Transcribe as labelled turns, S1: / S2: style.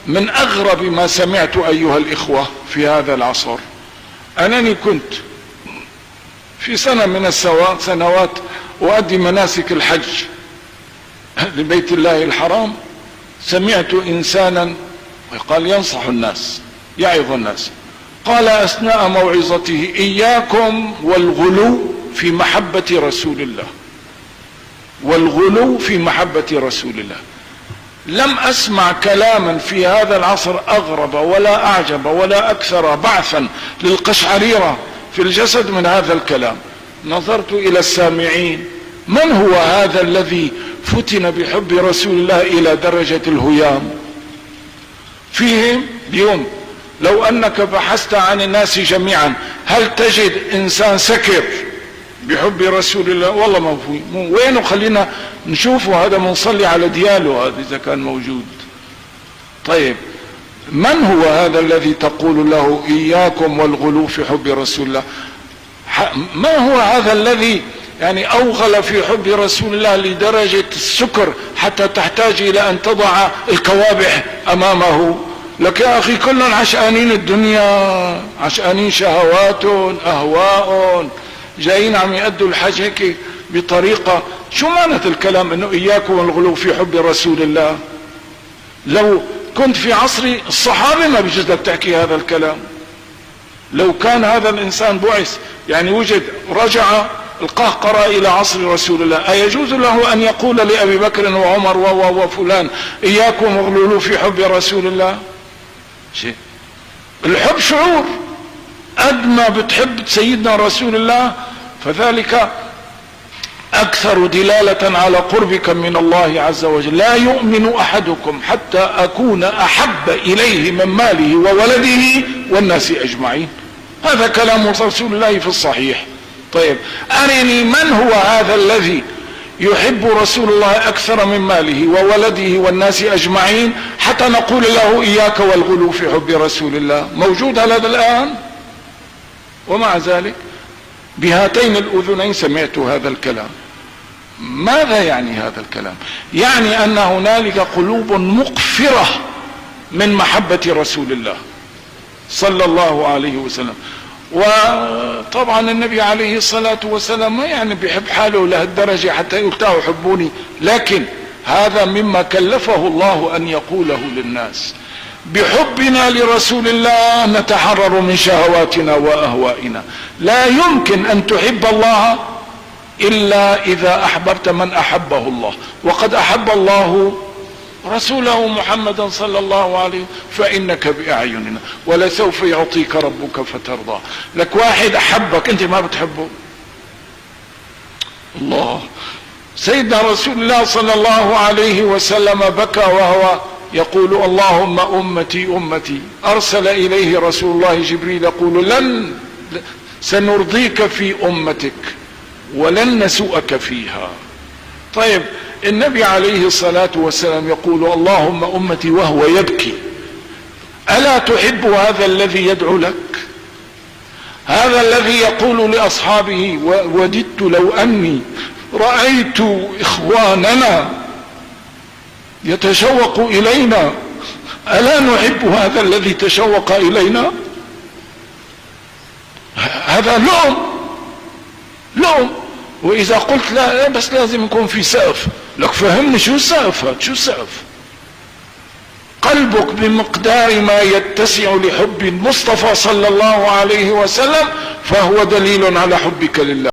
S1: من أغرب ما سمعت أيها الإخوة في هذا العصر، أنني كنت في سنة من السنوات أؤدي مناسك الحج لبيت الله الحرام، سمعت إنسانا قال ينصح الناس يعظ الناس، قال أثناء موعظته: إياكم والغلو في محبة رسول الله، والغلو في محبة رسول الله. لم أسمع كلاما في هذا العصر أغرب ولا أعجب ولا أكثر بعثا للقشعريرة في الجسد من هذا الكلام. نظرت إلى السامعين، من هو هذا الذي فتن بحب رسول الله إلى درجة الهيام فيهم اليوم؟ لو أنك بحثت عن الناس جميعا هل تجد إنسان سكر بحب رسول الله؟ والله ما في. وينه؟ خلينا نشوفه، هذا منصلي على دياله هذا إذا كان موجود. طيب، من هو هذا الذي تقول له إياكم والغلو في حب رسول الله؟ ما هو هذا الذي يعني أوغل في حب رسول الله لدرجة السكر حتى تحتاج إلى أن تضع الكوابح أمامه؟ لك يا أخي كلهم عشقانين الدنيا، عشقانين شهوات أهواء، جايين عم يأدوا الحج هيك بطريقة. شو معنى الكلام انه اياكم والغلو في حب رسول الله؟ لو كنت في عصر الصحابة ما بيجوز لك تحكي هذا الكلام. لو كان هذا الانسان بعث يعني وجد رجع القهقرة الى عصر رسول الله، ايجوز له ان يقول لأبي بكر وعمر وفلان اياكم والغلو في حب رسول الله؟ شيء الحب شعور، قد ما بتحب سيدنا رسول الله فذلك أكثر دلالة على قربك من الله عز وجل. لا يؤمن أحدكم حتى أكون أحب إليه من ماله وولده والناس أجمعين. هذا كلام رسول الله في الصحيح. طيب، أرني من هو هذا الذي يحب رسول الله أكثر من ماله وولده والناس أجمعين حتى نقول له إياك والغلو في حب رسول الله؟ موجود هذا الآن؟ ومع ذلك بهاتين الأذنين سمعت هذا الكلام. ماذا يعني هذا الكلام؟ يعني أن هنالك قلوب مقفرة من محبة رسول الله صلى الله عليه وسلم. وطبعا النبي عليه الصلاة والسلام ما يعني بيحب حاله لهالدرجة حتى يقول تعالوا حبوني، لكن هذا مما كلفه الله أن يقوله للناس: بحبنا لرسول الله نتحرر من شهواتنا وأهوائنا. لا يمكن أن تحب الله إلا إذا أحببت من أحبه الله، وقد أحب الله رسوله محمدا صلى الله عليه وسلم، فإنك بأعيننا ولسوف يعطيك ربك فترضى. لك واحد أحبك أنت ما بتحبه، الله. سيدنا رسول الله صلى الله عليه وسلم بكى وهو يقول: اللهم أمتي أمتي. أرسل إليه رسول الله جبريل يقول: سنرضيك في أمتك ولن نسوءك فيها. طيب، النبي عليه الصلاة والسلام يقول: اللهم أمتي وهو يبكي. ألا تحب هذا الذي يدعو لك؟ هذا الذي يقول لأصحابه: وددت لو أني رأيت إخواننا يتشوق إلينا. ألا نحب هذا الذي تشوق إلينا؟ هذا لؤم. وإذا قلت لا بس لازم يكون في سقف، لك فهمني شو السقف هذا؟ شو السقف؟ قلبك بمقدار ما يتسع لحب المصطفى صلى الله عليه وسلم فهو دليل على حبك لله.